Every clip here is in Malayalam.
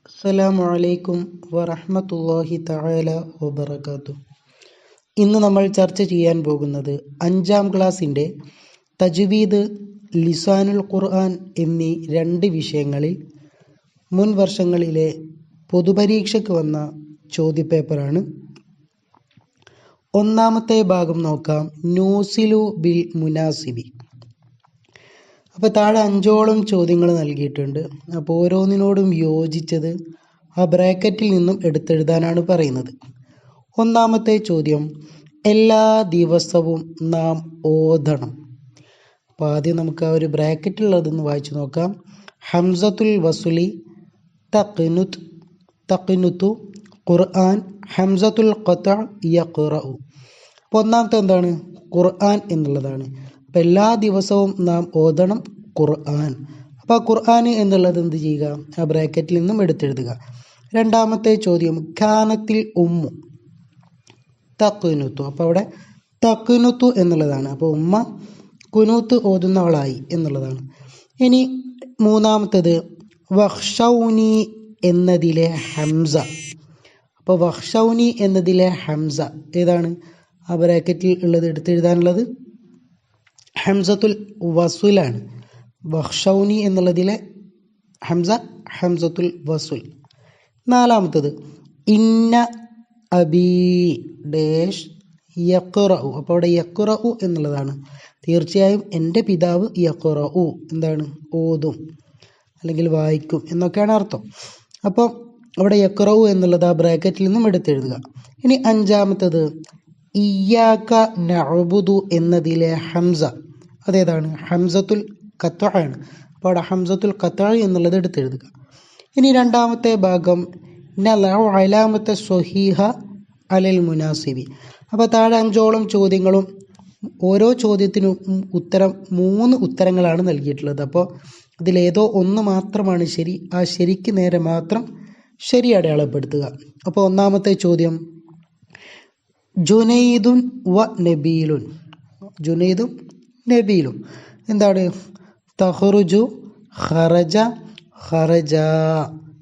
അസ്സലാമു അലൈക്കും വറഹ്മത്തുള്ളാഹി തആല വബറകാതുഹു. ഇന്ന് നമ്മൾ ചർച്ച ചെയ്യാൻ പോകുന്നത് 5ാം ക്ലാസ്സിൻ്റെ തജ്വീദ്, ലിസാനുൽ ഖുർആൻ എന്നീ 2 വിഷയങ്ങളിൽ മുൻ വർഷങ്ങളിലെ പൊതുപരീക്ഷയ്ക്ക് വന്ന ചോദ്യപേപ്പറാണ്. ഒന്നാമത്തെ ഭാഗം നോക്കാം. നൂസിലു ബിൽ മുനാസിബി. അപ്പോൾ താഴെ 5ഓളം ചോദ്യങ്ങൾ നൽകിയിട്ടുണ്ട്. അപ്പോൾ ഓരോന്നിനോടും യോജിച്ചത് ആ ബ്രാക്കറ്റിൽ നിന്നും എടുത്തെഴുതാനാണ് പറയുന്നത്. ഒന്നാമത്തെ ചോദ്യം, എല്ലാ ദിവസവും നാം ഓതണം. അപ്പോൾ ആദ്യം നമുക്ക് ആ ഒരു ബ്രാക്കറ്റിലുള്ളതൊന്ന് വായിച്ചു നോക്കാം. ഹംസത്തുൽ വസുലി തഖ്നുതു ഖുർആൻ, ഹംസത്തുൽ ഖത്അ യഖ്റഉ. അപ്പോൾ ഒന്നാമത്തെ എന്താണ്? ഖുർആൻ എന്നുള്ളതാണ്. അപ്പോൾ എല്ലാ ദിവസവും നാം ഓതണം ഖുർആൻ. അപ്പോൾ ആ ഖുർആൻ എന്നുള്ളത് എന്ത് ചെയ്യുക? ആ ബ്രാക്കറ്റിൽ നിന്നും എടുത്തെഴുതുക. രണ്ടാമത്തെ ചോദ്യം, കാനത്തിൽ ഉമ്മു തഖ്നുതു. അപ്പോൾ അവിടെ തഖ്നുതു എന്നുള്ളതാണ്. അപ്പോൾ ഉമ്മ കുനൂത്ത് ഓതുന്നവളായി എന്നുള്ളതാണ്. ഇനി മൂന്നാമത്തേത്, വഖ്ശൗനി എന്നതിലെ ഹംസ. അപ്പോൾ വഖ്ശൗനി എന്നതിലെ ഹംസ ഏതാണ്? ആ ബ്രാക്കറ്റിൽ ഉള്ളത് എടുത്തെഴുതാനുള്ളത് ഹംസത്തുൽ വസുലാണ്. വഖ്ശൗനി എന്നുള്ളതിലെ ഹംസ ഹംസത്തുൽ വസുൽ. നാലാമത്തത്, ഇന്ന അബീ ഡേഷ് യഖ്റഉ. അപ്പോൾ അവിടെ യഖ്റഉ എന്നുള്ളതാണ്. തീർച്ചയായും എൻ്റെ പിതാവ് യഖ്റഉ എന്താണ്? ഓതും അല്ലെങ്കിൽ വായിക്കും എന്നൊക്കെയാണ് അർത്ഥം. അപ്പോൾ അവിടെ യഖ്റഉ എന്നുള്ളത് ആ ബ്രാക്കറ്റിൽ നിന്നും എടുത്തെഴുതുക. ഇനി അഞ്ചാമത്തത്, ഇയ്യാക നഅ്ബുദു എന്നതിലെ ഹംസ അതേതാണ്? ഹംസത്തുൽ ഖത്അ ആണ്. അപ്പോൾ അവിടെ ഹംസത്തുൽ ഖത്അ എന്നുള്ളത് എടുത്തെഴുതുക. ഇനി രണ്ടാമത്തെ ഭാഗം, നലഉ അലാമത്തെ സ്വഹീഹ അലൽ മുനാസിബി. അപ്പോൾ താഴെ 5ഓളം ചോദ്യങ്ങളും ഓരോ ചോദ്യത്തിനും ഉത്തരം 3 ഉത്തരങ്ങളാണ് നൽകിയിട്ടുള്ളത്. അപ്പോൾ ഇതിലേതോ ഒന്ന് മാത്രമാണ് ശരി. ആ ശരിക്ക് നേരെ മാത്രം ശരി അടയാളപ്പെടുത്തുക. അപ്പോൾ ഒന്നാമത്തെ ചോദ്യം, ജുനൈദുൻ വ നബീലുൻ. ജുനൈദും നബീലും എന്താണ്? തഖ്റുജു, ഖറജ, ഖറജ.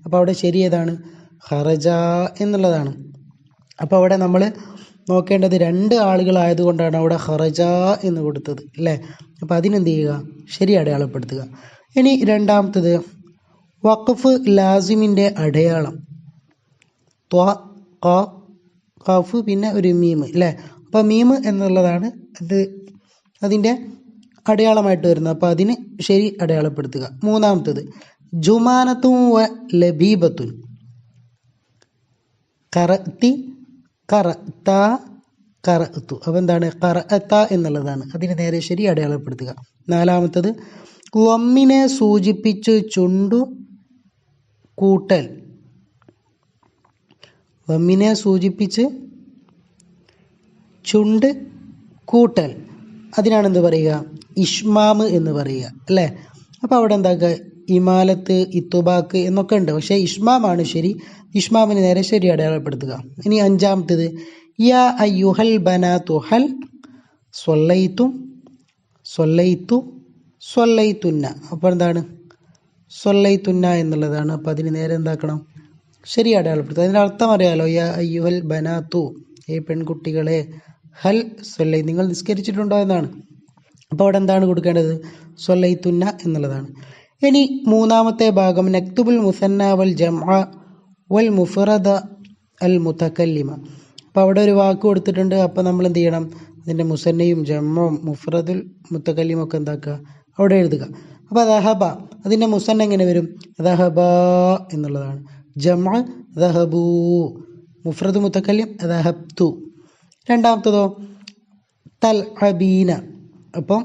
അപ്പോൾ അവിടെ ശരി ഏതാണ്? ഖറജ എന്നുള്ളതാണ്. അപ്പോൾ അവിടെ നമ്മൾ നോക്കേണ്ടത് 2 ആളുകളായതുകൊണ്ടാണ് അവിടെ ഖറജ എന്ന് കൊടുത്തത് അല്ലേ? അപ്പോൾ അതിനെന്ത് ചെയ്യുക? ശരി അടയാളപ്പെടുത്തുക. ഇനി രണ്ടാമത്തത്, വഖഫ് ലാസിമിൻ്റെ അടയാളം. ഖഫ് പിന്നെ ഒരു മീമ് അല്ലേ? അപ്പോൾ മീമ് എന്നുള്ളതാണ് അതിൻ്റെ അടയാളമായിട്ട് വരുന്നത്. അപ്പോൾ അതിന് ശരി അടയാളപ്പെടുത്തുക. മൂന്നാമത്തത്, ജുമാനത്തും വ ലബീബത്തുൻ. ഖറഅത്തി, ഖറഅത, ഖറഅതു. അപ്പോൾ എന്താണ്? ഖറഅത എന്നുള്ളതാണ്. അതിന് നേരെ ശരി അടയാളപ്പെടുത്തുക. നാലാമത്തത്, വമ്മിനെ സൂചിപ്പിച്ച് ചുണ്ടു കൂട്ടൽ. വമ്മിനെ സൂചിപ്പിച്ച് ചുണ്ട് കൂട്ടൽ, അതിനാണ് എന്ത് പറയുക? ഇഷ്മാമ് എന്ന് പറയുക അല്ലേ? അപ്പോൾ അവിടെ എന്താക്കുക? ഇമാലത്ത്, ഇത്തുബാക്ക് എന്നൊക്കെ ഉണ്ട്. പക്ഷേ ഇഷ്മാമാണ് ശരി. ഇഷ്മാമിന് നേരെ ശരി അടയാളപ്പെടുത്തുക. ഇനി അഞ്ചാമത്തേത്, യാ അയ്യുഹൽ ബനാതു ഹൽ സ്വല്ലൈതും സ്വല്ലൈതു സ്വല്ലൈതുന്ന. അപ്പോൾ എന്താണ്? സ്വല്ലൈതുന്ന എന്നുള്ളതാണ്. അപ്പോൾ അതിന് നേരെ എന്താക്കണം? ശരി അടയാളപ്പെടുത്തുക. അതിൻ്റെ അർത്ഥം അറിയാലോ. യാ അയ്യുഹൽ ബനാതു, ഏ പെൺകുട്ടികളെ, ഹൽ സ്വല്ലൈ, നിങ്ങൾ നിസ്കരിച്ചിട്ടുണ്ടോ എന്നാണ്. അപ്പോൾ അവിടെ എന്താണ് കൊടുക്കേണ്ടത്? സ്വല്ലൈതുന്ന എന്നുള്ളതാണ്. ഇനി മൂന്നാമത്തെ ഭാഗം, നക്തുബുൽ മുസന്ന വൽ ജംഅ വൽ മുഫ്റദ അൽ മുതകല്ലിമ. അപ്പോൾ അവിടെ ഒരു വാക്ക് കൊടുത്തിട്ടുണ്ട്. അപ്പോൾ നമ്മൾ എന്ത് ചെയ്യണം? അതിൻ്റെ മുസന്നയും ജംഉം മുഫ്റദുൽ മുതകല്ലിമും ഒക്കെ എന്താക്കുക? അവിടെ എഴുതുക. അപ്പോൾ ദഹബ, അതിൻ്റെ മുസന്ന എങ്ങനെ വരും? ദഹബ എന്നുള്ളതാണ്. ജംഅ ദഹബു, മുഫ്റദ് മുതകല്ലിം ദഹബ്തു. രണ്ടാമത്തതോ, തൽഅബീന. അപ്പം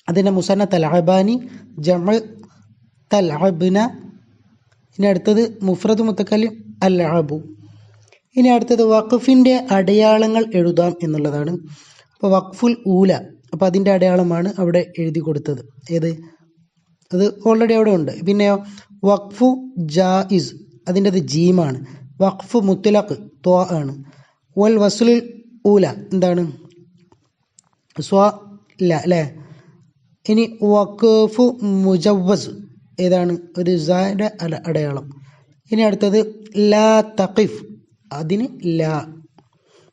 അതിൻ്റെ മുസന്ന തൽഅബാനി, ജംഅ തൽഅബ്ന. ഇനി അടുത്തത് മുഫ്രദ് മുതകല്ലിം അൽഅബു. ഇനി അടുത്തത്, വഖഫിൻ്റെ അടയാളങ്ങൾ എഴുതാം എന്നുള്ളതാണ്. അപ്പോൾ വഖഫുൽ ഊല, അപ്പോൾ അതിൻ്റെ അടയാളമാണ് അവിടെ എഴുതി കൊടുത്തത്. ഏത്? അത് ഓൾറെഡി അവിടെ ഉണ്ട്. പിന്നെയോ വഖഫു ജായിസ്, അതിൻ്റെത് ജീമാണ്. വഖഫ് മുത്ലഖ് ത്വ ആണ്. വൽ വസ്ലുൽ ഊല എന്താണ്? സ്വ ല അല്ലേ? ഇനി വഖഫ് മുജവ്വസ് ഏതാണ്? ഒരു സായുടെ അടയാളം. ഇനി അടുത്തത് ലാ തഖിഫ്, അതിന് ലാ.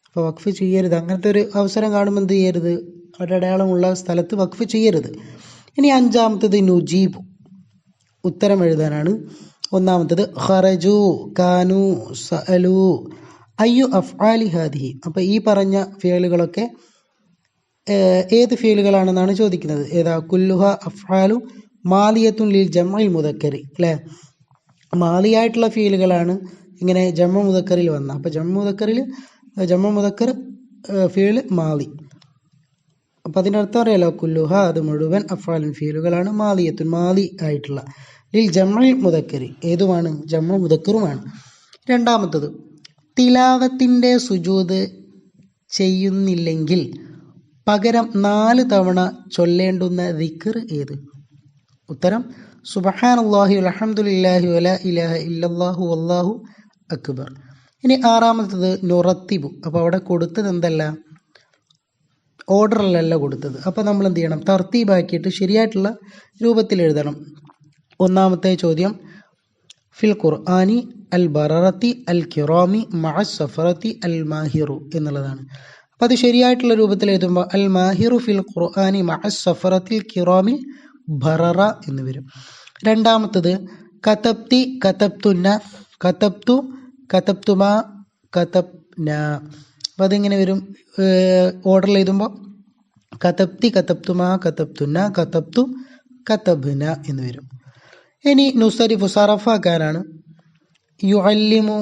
അപ്പോൾ വഖഫ് ചെയ്യരുത്. അങ്ങനത്തെ ഒരു അവസരം കാണുമ്പോൾ എന്ത് ചെയ്യരുത്? ഒരടയാളമുള്ള സ്ഥലത്ത് വഖഫ് ചെയ്യരുത്. ഇനി അഞ്ചാമത്തത് നുജീബ്, ഉത്തരം എഴുതാനാണ്. ഒന്നാമത്തത് ഖറജു, കാനു, സഅലു, അയ്യു അഫ്ആലി ഹാദിഹി. അപ്പോൾ ഈ പറഞ്ഞ ഫിയലുകളൊക്കെ ഏത് ഫിയലുകളാണെന്നാണ് ചോദിക്കുന്നത്. ഏതാ? കുല്ലുഹ അഫ്ആലു മാലിയത്തുൻ ലിൽ ജംഇൽ മുദക്കരി, അല്ലേ? മാലിയായിട്ടുള്ള ഫിയലുകളാണ് ഇങ്ങനെ ജംഉ മുദക്കറിൽ വന്ന. അപ്പോൾ ജംഉ മുദക്കർ ഫിയൽ മാലി. അപ്പം അതിൻ്റെ അർത്ഥം അറിയാലോ, കുല്ലുഹ അത് മുഴുവൻ അഫ്ആലുൻ ഫിയലുകളാണ്, മാലിയത്തുൻ മാലി ആയിട്ടുള്ള, ലിൽ ജംഇൽ മുദക്കരി ഏതുമാണ്? ജംഉ മുദക്കറുമാണ്. രണ്ടാമത്തത് തിലാവത്തിൻ്റെ സുജൂദ് ചെയ്യുന്നില്ലെങ്കിൽ പകരം 4 തവണ ചൊല്ലേണ്ടുന്ന ദിക്ർ ഏത്? ഉത്തരം സുബ്ഹാനല്ലാഹി വൽഹംദുലില്ലാഹി വലാ ഇലാഹ ഇല്ലല്ലാഹു വല്ലാഹു അക്ബർ. ഇനി ആറാമത്തത് നുറത്തിബു. അപ്പോൾ അവിടെ കൊടുത്തത് എന്തല്ല? ഓർഡറിലല്ല കൊടുത്തത്. അപ്പോൾ നമ്മൾ എന്ത് ചെയ്യണം? തർത്തീബാക്കിയിട്ട് ശരിയായിട്ടുള്ള രൂപത്തിൽ എഴുതണം. ഒന്നാമത്തെ ചോദ്യം ഫിൽ ഖുർആനി അൽ ബററത്തി അൽ കിറാമി മഅസ് സഫറത്തി അൽ മാഹിറു എന്നുള്ളതാണ്. അപ്പോൾ അത് ശരിയായിട്ടുള്ള രൂപത്തിൽ എഴുതുമ്പോൾ അൽ മാഹിറു ഫിൽ ഖുർആനി മഅസ് സഫറത്തിൽ കിറാമിൽ ബററ എന്ന് വരും. രണ്ടാമത്തത് കതബ്തി കതബ്തുന്ന, കതബ്തു കതബ്തുമാ കതബ്ന. അപ്പോൾ അതിങ്ങനെ വരും ഓർഡറിൽ എഴുതുമ്പോൾ കതബ്തി കതബ്തുമാ കതബ്തുന്ന, കതബ്തു കതബ്ന എന്ന് വരും. ഇനി നുസരിഫു സറഫാക്കാനാണ്. യുഅല്ലിമു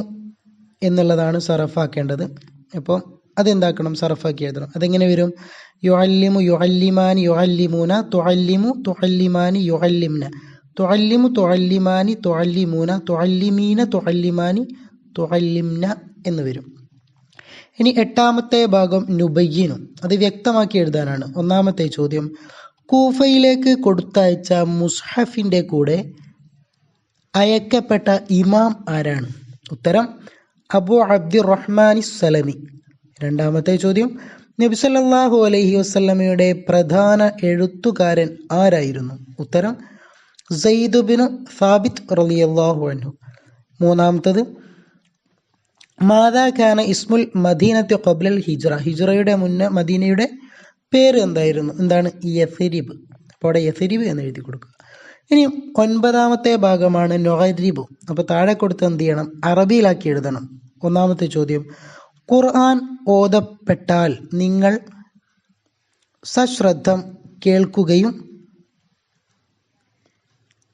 എന്നുള്ളതാണ് സറഫാക്കേണ്ടത്. അപ്പോൾ അതെന്താക്കണം? സറഫാക്കി എഴുതണം. അതെങ്ങനെ വരും? യുഅല്ലിമു യുഅല്ലിമാനി യുഅല്ലിമൂന, തുഅല്ലിമു തുഅല്ലിമാനി യുഅല്ലിംന, തുഅല്ലിമു തുഅല്ലിമാനി തുഅല്ലിമൂന, തുഅല്ലിമീന തുഅല്ലിമാനി തുഅല്ലിംന എന്ന് വരും. ഇനി എട്ടാമത്തെ ഭാഗം നുബയ്യിനു, അത് വ്യക്തമാക്കി എഴുതാനാണ്. ഒന്നാമത്തെ ചോദ്യം കൂഫയിലേക്ക് കൊടുത്തയച്ച മുസ്ഹഫിൻ്റെ കൂടെ അയക്കപ്പെട്ട ഇമാം ആരാണ്? ഉത്തരം അബു അബ്ദുറഹ്മാനി സലമി. രണ്ടാമത്തെ ചോദ്യം നബി സല്ലല്ലാഹു അലൈഹി വസല്ലമയുടെ പ്രധാന എഴുത്തുകാരൻ ആരായിരുന്നു? ഉത്തരം സയ്യിദ് ബിൻ സാബിത്ത് റളിയല്ലാഹു അൻഹു. മൂന്നാമത്തത് മാദാ കാന ഇസ്മുൽ മദീനത്തി ഖബ്ലൽ ഹിജ്റ, ഹിജ്റയുടെ മുന്നേ മദീനയുടെ പേര് എന്തായിരുന്നു? എന്താണ്? യസ്രിബ്. അപ്പോൾ അവിടെ യസ്രിബ് എന്ന് എഴുതി കൊടുക്കുക. ഇനി ഒൻപതാമത്തെ ഭാഗമാണ് നുഗരിബു. അപ്പോൾ താഴെ കൊടുത്ത് എന്ത് ചെയ്യണം? അറബിയിലാക്കി എഴുതണം. ഒന്നാമത്തെ ചോദ്യം ഖുർആൻ ഓതപ്പെട്ടാൽ നിങ്ങൾ സശ്രദ്ധം കേൾക്കുകയും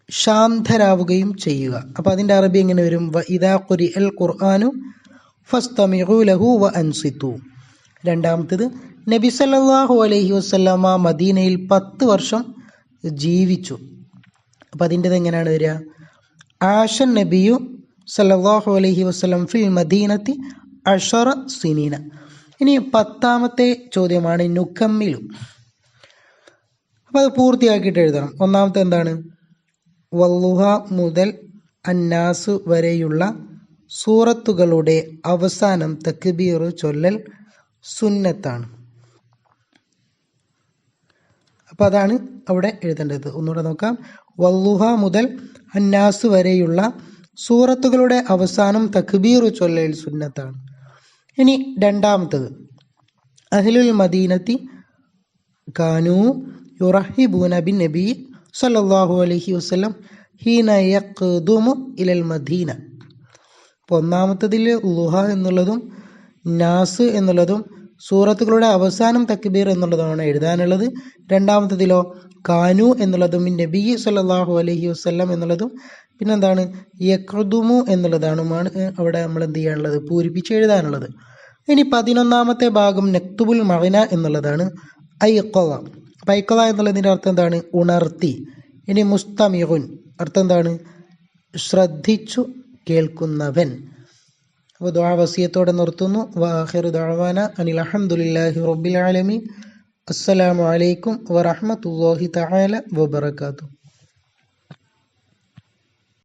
ശാന്തരാവുകയും ചെയ്യുക. അപ്പോൾ അതിൻ്റെ അറബി എങ്ങനെ വരും? വ ഇദാ ഖുരിഅൽ ഖുർആനു ഫസ്തമിഉ ലഹു വ അൻസിതു. രണ്ടാമത്തേത് നബി സല്ലല്ലാഹു അലൈഹി വസല്ലമ മദീനയിൽ 10 വർഷം ജീവിച്ചു. അപ്പോൾ അതിൻ്റെത് എങ്ങനെയാണ് വരിക? ആഷൻ നബിയു സല്ലല്ലാഹു അലൈഹി വസല്ലം ഫിൽ മദീനത്തി 10 സിനീന. ഇനി 10ാമത്തെ ചോദ്യമാണ് നുക്കമ്മിലു. അപ്പോൾ അത് പൂർത്തിയാക്കിയിട്ട് എഴുതണം. ഒന്നാമത്തെ എന്താണ്? വല്ലുഹ മുതൽ അന്നാസ് വരെയുള്ള സൂറത്തുകളുടെ അവസാനം തക്ബീർ ചൊല്ലൽ സുന്നത്താണ്. അപ്പോൾ അതാണ് അവിടെ എഴുതേണ്ടത്. ഒന്നുകൂടെ നോക്കാം. വല്ലുഹ മുതൽ അന്നാസ് വരെയുള്ള സൂറത്തുകളുടെ അവസാനം തക്ബീർ ചൊല്ലൽ സുന്നത്താണ്. ഇനി രണ്ടാമത്തത് അഹ്ലുൽ മദീനത്തി കാനൂ യുറഹിബൂന ബിൻ നബി സല്ലല്ലാഹു അലൈഹി വസല്ലം ഹീന യഖ്ദുമു ഇലൽ മദീന. അപ്പോൾ ഒന്നാമത്തതിൽ ലുഹ എന്നുള്ളതും നാസ് എന്നുള്ളതും സൂറത്തുകളുടെ അവസാനം തക്ബീർ എന്നുള്ളതാണ് എഴുതാനുള്ളത്. രണ്ടാമത്തതിലോ കാനു എന്നുള്ളതും നബി സല്ലല്ലാഹു അലൈഹി വസല്ലം എന്നുള്ളതും പിന്നെന്താണ് യഖ്ദുമു എന്നുള്ളതാണ് അവിടെ നമ്മൾ എന്ത് ചെയ്യാനുള്ളത്? പൂരിപ്പിച്ച് എഴുതാനുള്ളത്. ഇനി 11ാമത്തെ ഭാഗം നക്തുബുൽ മഅന എന്നുള്ളതാണ്. ഐഖള. ഐഖള എന്നുള്ളതിൻ്റെ അർത്ഥം എന്താണ്? ഉണർത്തി. ഇനി മുസ്തമിഉൻ അർത്ഥം എന്താണ്? ശ്രദ്ധിച്ചു കേൾക്കുന്നവൻ. അപ്പോൾ ദുആ വസിയത്തോടെ നിർത്തുന്നു. വആഖിറു ദഅവാന അനിൽ ഹംദുലില്ലാഹി റബ്ബിൽ ആലമീൻ. അസ്സലാമു അലൈക്കും വറഹ്മത്തുള്ളാഹി തആല വബറകാതുഹു.